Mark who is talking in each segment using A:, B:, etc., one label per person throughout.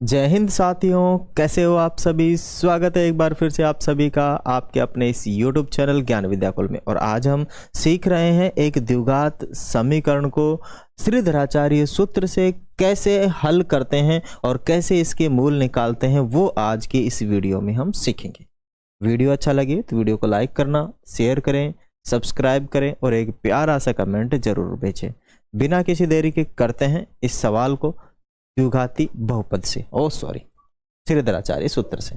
A: जय हिंद साथियों, कैसे हो आप सभी। स्वागत है एक बार फिर से आप सभी का आपके अपने इस YouTube चैनल ज्ञान विद्याकुल में। और आज हम सीख रहे हैं एक द्विघात समीकरण को श्रीधराचार्य सूत्र से कैसे हल करते हैं और कैसे इसके मूल निकालते हैं, वो आज के इस वीडियो में हम सीखेंगे। वीडियो अच्छा लगे तो वीडियो को लाइक करना, शेयर करें, सब्सक्राइब करें और एक प्यारा सा कमेंट जरूर भेजें। बिना किसी देरी के करते हैं इस सवाल को द्विघाती बहुपद से, श्रीधराचार्य सूत्र से।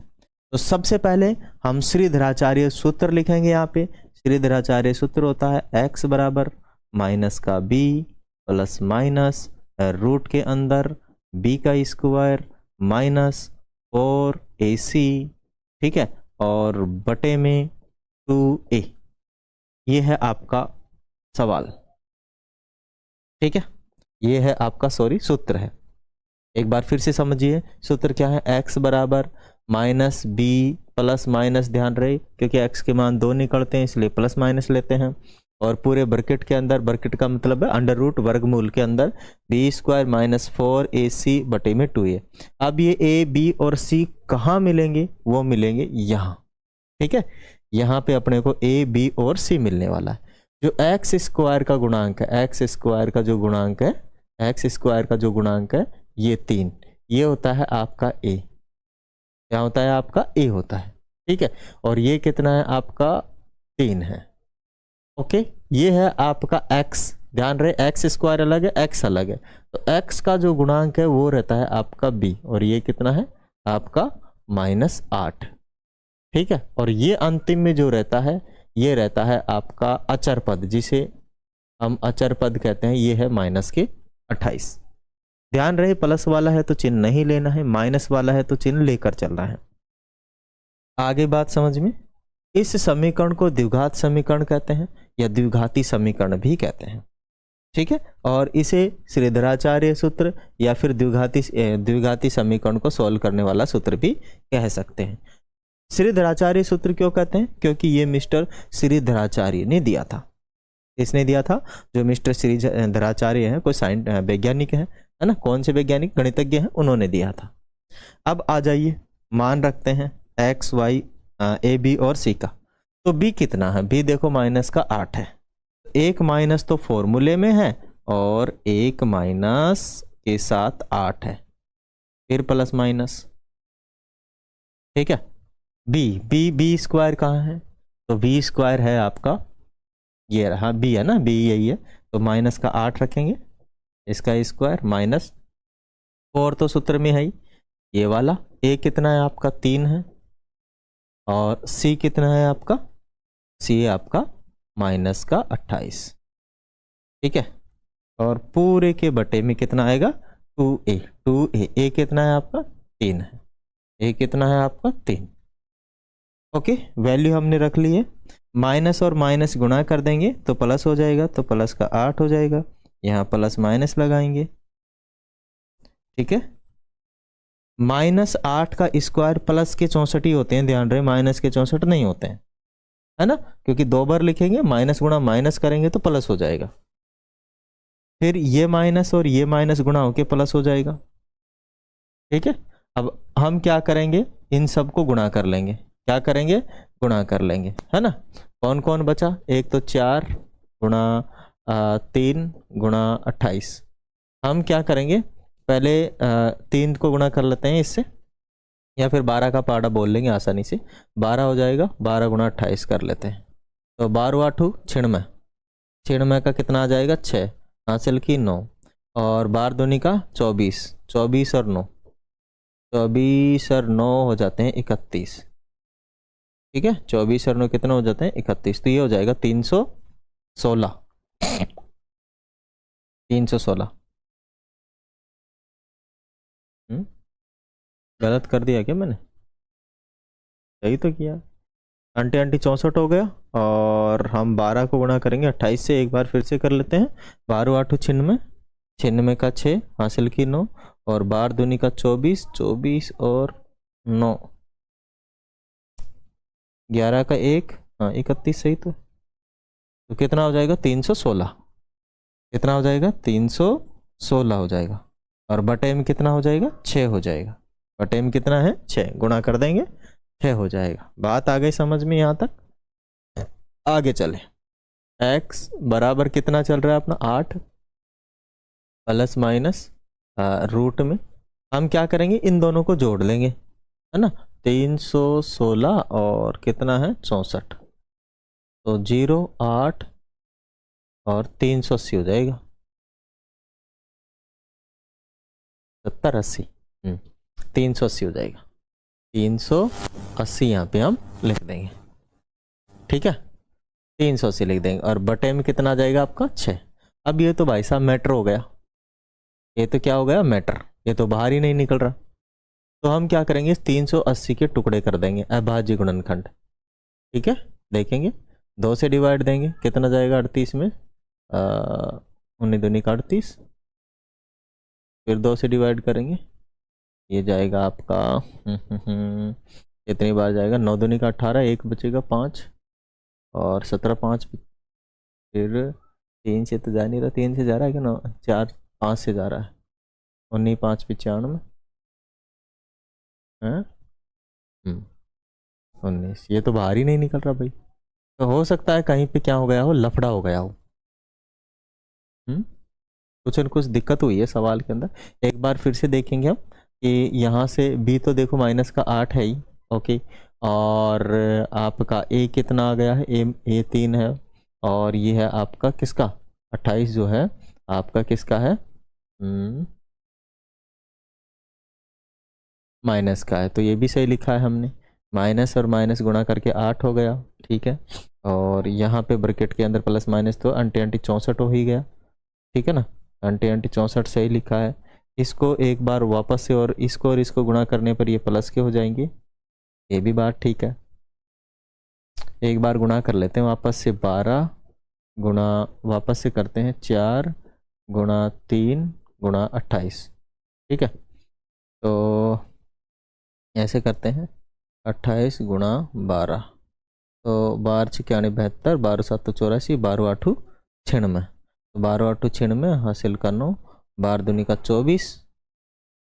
A: तो सबसे पहले हम श्रीधराचार्य सूत्र लिखेंगे। यहाँ पे श्रीधराचार्य सूत्र होता है x बराबर माइनस का b प्लस माइनस रूट के अंदर b का स्क्वायर माइनस 4ac, ठीक है, और बटे में 2a। ये है आपका सवाल, ठीक है, ये है आपका सूत्र है। एक बार फिर से समझिए, सूत्र क्या है। x बराबर माइनस b प्लस माइनस, ध्यान रहे क्योंकि x के मान 2 निकलते हैं इसलिए प्लस माइनस लेते हैं, और पूरे ब्रैकेट के अंदर, ब्रैकेट का मतलब है अंडर रूट वर्गमूल के अंदर b स्क्वायर माइनस 4ac बटे में 2a। अब ये a b और c कहाँ मिलेंगे? वो मिलेंगे यहाँ, ठीक है। यहाँ पे अपने को a b और c मिलने वाला है। जो x स्क्वायर का गुणांक है, x स्क्वायर का जो गुणांक है, x स्क्वायर का जो गुणांक है ये 3, ये होता है आपका a। क्या होता है? आपका a होता है, ठीक है। और ये कितना है? आपका 3 है, ओके। ये है आपका x, ध्यान रहे x स्क्वायर अलग है, x अलग है, तो x का जो गुणांक है वो रहता है आपका b, और ये कितना है? आपका -8, ठीक है। और ये अंतिम में जो रहता है ये रहता है आपका अचर पद, जिसे हम अचर पद कहते हैं, ये है -28। ध्यान रहे प्लस वाला है तो चिन्ह नहीं लेना है, माइनस वाला है तो चिन्ह लेकर चलना है। आगे बात समझ में। इस समीकरण को द्विघात समीकरण कहते हैं या द्विघाती समीकरण भी कहते हैं, ठीक है। और इसे श्रीधराचार्य सूत्र या फिर द्विघाती समीकरण को सॉल्व करने वाला सूत्र भी कह सकते हैं। श्रीधराचार्य सूत्र क्यों कहते हैं? क्योंकि ये मिस्टर श्रीधराचार्य ने दिया था। इसने दिया था, जो मिस्टर श्रीधराचार्य हैं, कोई वैज्ञानिक है ना, कौन से वैज्ञानिक, गणितज्ञ हैं, उन्होंने दिया था। अब आ जाइए, मान रखते हैं x y a b और c का। तो b कितना है? b देखो माइनस का 8 है। एक माइनस तो फॉर्मूले में है और एक माइनस के साथ 8 है, फिर प्लस माइनस, ठीक है। b स्क्वायर कहाँ है? तो b स्क्वायर है आपका, ये रहा b है ना, b यही है, तो माइनस का 8 रखेंगे, इसका स्क्वायर माइनस 4 तो सूत्र में है ही, ये वाला। a कितना है आपका? 3 है। और c कितना है आपका? c है आपका -28, ठीक है। और पूरे के बटे में कितना आएगा? 2a। a कितना है आपका? 3 है। a कितना है आपका? 3, ओके। वैल्यू हमने रख ली है। माइनस और माइनस गुणा कर देंगे तो प्लस हो जाएगा, तो प्लस का 8 हो जाएगा, यहाँ प्लस माइनस लगाएंगे, ठीक है। -8 का स्क्वायर प्लस के 64 ही होते हैं, ध्यान रहे, माइनस के 64 नहीं होते हैं, है ना, क्योंकि 2 बार लिखेंगे, माइनस गुणा माइनस करेंगे तो प्लस हो जाएगा, फिर ये माइनस और ये माइनस गुणा होके प्लस हो जाएगा, ठीक है। अब हम क्या करेंगे? इन सबको गुणा कर लेंगे। क्या करेंगे? गुणा कर लेंगे, है ना। कौन कौन बचा? एक तो 4 गुणा 3 गुणा 28। हम क्या करेंगे? पहले 3 को गुणा कर लेते हैं इससे, या फिर 12 का पाड़ा बोल लेंगे आसानी से, 12 हो जाएगा, 12 गुणा 28 कर लेते हैं, तो 12 8 96, 96 का कितना आ जाएगा? 6, हासिल की 9, और 12 दूनी का 24, 24 और 9, 24 और 9 हो जाते हैं 31, ठीक है। 24 और 9 कितना हो जाते हैं? 31, तो ये हो जाएगा 316, 316। गलत कर दिया क्या मैंने? सही तो किया। अंटे 64 हो गया, और हम 12 को गुणा करेंगे 28 से। एक बार फिर से कर लेते हैं। 12 8 96, 96 का 6, हासिल की 9, और 12 दूनी का 24, 24 और 9, 11 का 1, हाँ 31, सही तो कितना हो जाएगा? 316। कितना हो जाएगा? 316 हो जाएगा, और बटे में कितना हो जाएगा? 6 हो जाएगा। बटे में कितना है 6, गुणा कर देंगे 6 हो जाएगा। बात आ गई समझ में यहाँ तक। आगे चले, x बराबर कितना चल रहा है अपना 8 प्लस माइनस रूट में हम क्या करेंगे, इन दोनों को जोड़ लेंगे, है ना। 316 और कितना है 64, तो 0 8 और 380 हो जाएगा, 70 80 380 हो जाएगा। 380 यहाँ पे हम लिख देंगे, ठीक है। 380 लिख देंगे और बटे में कितना आ जाएगा आपका 6। अब ये तो भाई साहब मैटर हो गया, ये तो क्या हो गया मैटर, ये तो बाहर ही नहीं निकल रहा। तो हम क्या करेंगे, 380 के टुकड़े कर देंगे, अभाज्य गुणनखंड, ठीक है। देखेंगे 2 से डिवाइड देंगे, कितना जाएगा 38 में 19 दूनी का 38, फिर 2 से डिवाइड करेंगे, ये जाएगा आपका कितनी बार जाएगा, 9 दूनी का 18, 1 बचेगा 5 और 17 5, फिर 3 से तो जा नहीं रहा, 3 से जा रहा है कि 9 4 5 से जा रहा है, 19 5 95 है 19, ये तो बाहर ही नहीं निकल रहा भाई। तो हो सकता है कहीं पे क्या हो गया हो, लफड़ा हो गया हो, कुछ न कुछ दिक्कत हुई है सवाल के अंदर। एक बार फिर से देखेंगे हम कि यहाँ से b तो देखो माइनस का 8 है ही, ओके, और आपका a कितना आ गया है, a 3 है, और ये है आपका किसका 28 जो है आपका किसका है माइनस का है, तो ये भी सही लिखा है हमने, माइनस और माइनस गुणा करके 8 हो गया, ठीक है। और यहाँ पे ब्रैकेट के अंदर प्लस माइनस तो अंटी अंटी 64 हो ही गया, ठीक है ना, अंटी अंटी 64 सही लिखा है। इसको एक बार वापस से और इसको गुणा करने पर ये प्लस के हो जाएंगे, ये भी बात ठीक है। एक बार गुणा कर लेते हैं वापस से, 12 गुणा वापस से करते हैं 4 गुणा 3 गुणा 28, ठीक है। तो ऐसे करते हैं 28 गुणा 12, तो 12 छिक्याने 72, 12 7 84, 12 8 96, तो 12 8 96 हासिल का 9, 12 दूनी का 24,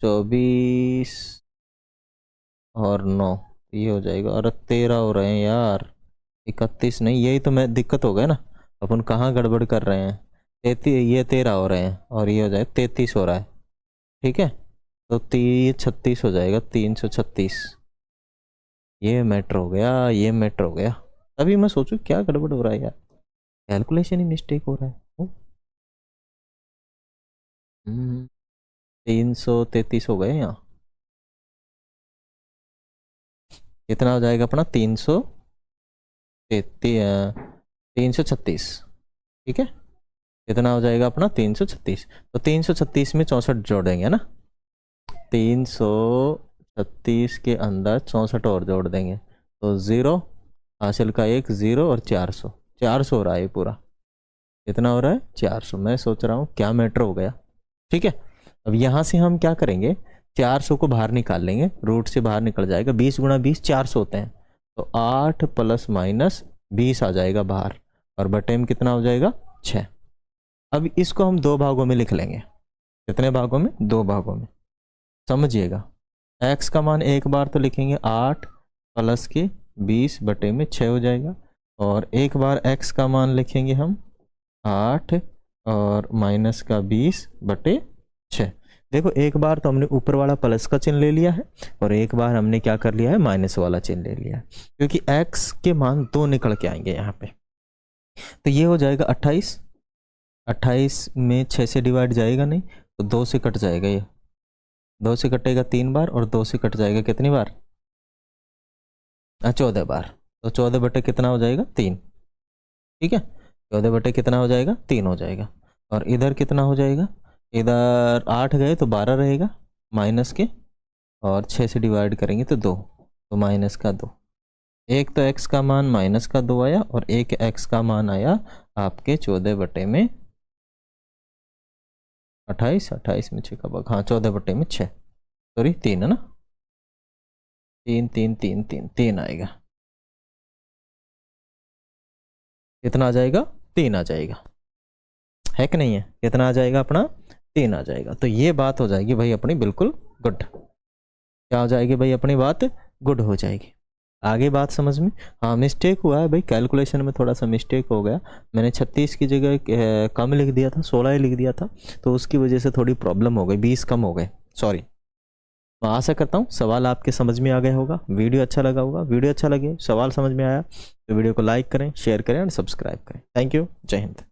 A: 24 और 9 ये हो जाएगा, और 13 हो रहे हैं यार, 31 नहीं, यही तो मैं दिक्कत हो गया ना, अपन कहाँ गड़बड़ कर रहे हैं, 33 ये 13 हो रहे हैं और ये हो जाएगा 33 हो रहा है, ठीक है। तो 36 हो जाएगा, 336, ये मैटर हो गया, ये मैटर हो गया। अभी मैं सोचूं क्या गड़बड़ हो रहा है यार, कैलकुलेशन ही मिस्टेक हो रहा है। 333 हो गए यहाँ, कितना हो जाएगा अपना 336, ठीक है, कितना हो जाएगा अपना 336, तो 336 में 64 जोड़ देंगे ना, 336 के अंदर 64 और जोड़ देंगे, तो 0 हासिल का 1 0 और 400 हो रहा है पूरा, कितना हो रहा है 400। मैं सोच रहा हूँ क्या मैटर हो गया, ठीक है। अब यहाँ से हम क्या करेंगे, 400 को बाहर निकाल लेंगे, रूट से बाहर निकल जाएगा, 20 गुणा 20 400 होते हैं, तो 8 प्लस माइनस 20 आ जाएगा बाहर, और बटे में कितना हो जाएगा 6। अब इसको हम 2 भागों में लिख लेंगे, कितने भागों में, 2 भागों में, समझिएगा। x का मान एक बार तो लिखेंगे 8 प्लस के 20 बटे में 6 हो जाएगा, और एक बार x का मान लिखेंगे हम 8 और माइनस का 20 बटे 6। देखो एक बार तो हमने ऊपर वाला प्लस का चिन्ह ले लिया है, और एक बार हमने क्या कर लिया है, माइनस वाला चिन्ह ले लिया है, क्योंकि x के मान 2 निकल के आएंगे यहाँ पे। तो ये हो जाएगा 28, 28 में 6 से डिवाइड जाएगा नहीं, तो 2 से कट जाएगा, ये 2 से कटेगा 3 बार, और 2 से कट जाएगा कितनी बार, 14 बार, तो 14 बटे कितना हो जाएगा 3, ठीक है, 14 बटे कितना हो जाएगा 3 हो जाएगा। और इधर कितना हो जाएगा, इधर 8 गए तो 12 रहेगा माइनस के, और 6 से डिवाइड करेंगे तो 2, तो माइनस का 2, एक तो x का मान माइनस का 2 आया, और एक x का मान आया आपके 14 बटे में 28, 28 में 6 का भाग, हाँ 14 बटे में 6, सॉरी 3 है ना, 3 3 3 3 3 आएगा, कितना आ जाएगा 3 आ जाएगा, है कि नहीं है, कितना आ जाएगा अपना 3 आ जाएगा। तो ये बात हो जाएगी भाई अपनी बिल्कुल गुड, क्या हो जाएगी भाई, अपनी बात गुड हो जाएगी। आगे बात समझ में। हाँ मिस्टेक हुआ है भाई, कैलकुलेशन में थोड़ा सा मिस्टेक हो गया, मैंने 36 की जगह कम लिख दिया था, 16 ही लिख दिया था, तो उसकी वजह से थोड़ी प्रॉब्लम हो गई, 20 कम हो गए, सॉरी। मैं आशा करता हूँ सवाल आपके समझ में आ गया होगा, वीडियो अच्छा लगा होगा। वीडियो अच्छा लगे, सवाल समझ में आया तो वीडियो को लाइक करें, शेयर करें और सब्सक्राइब करें। थैंक यू, जय हिंद।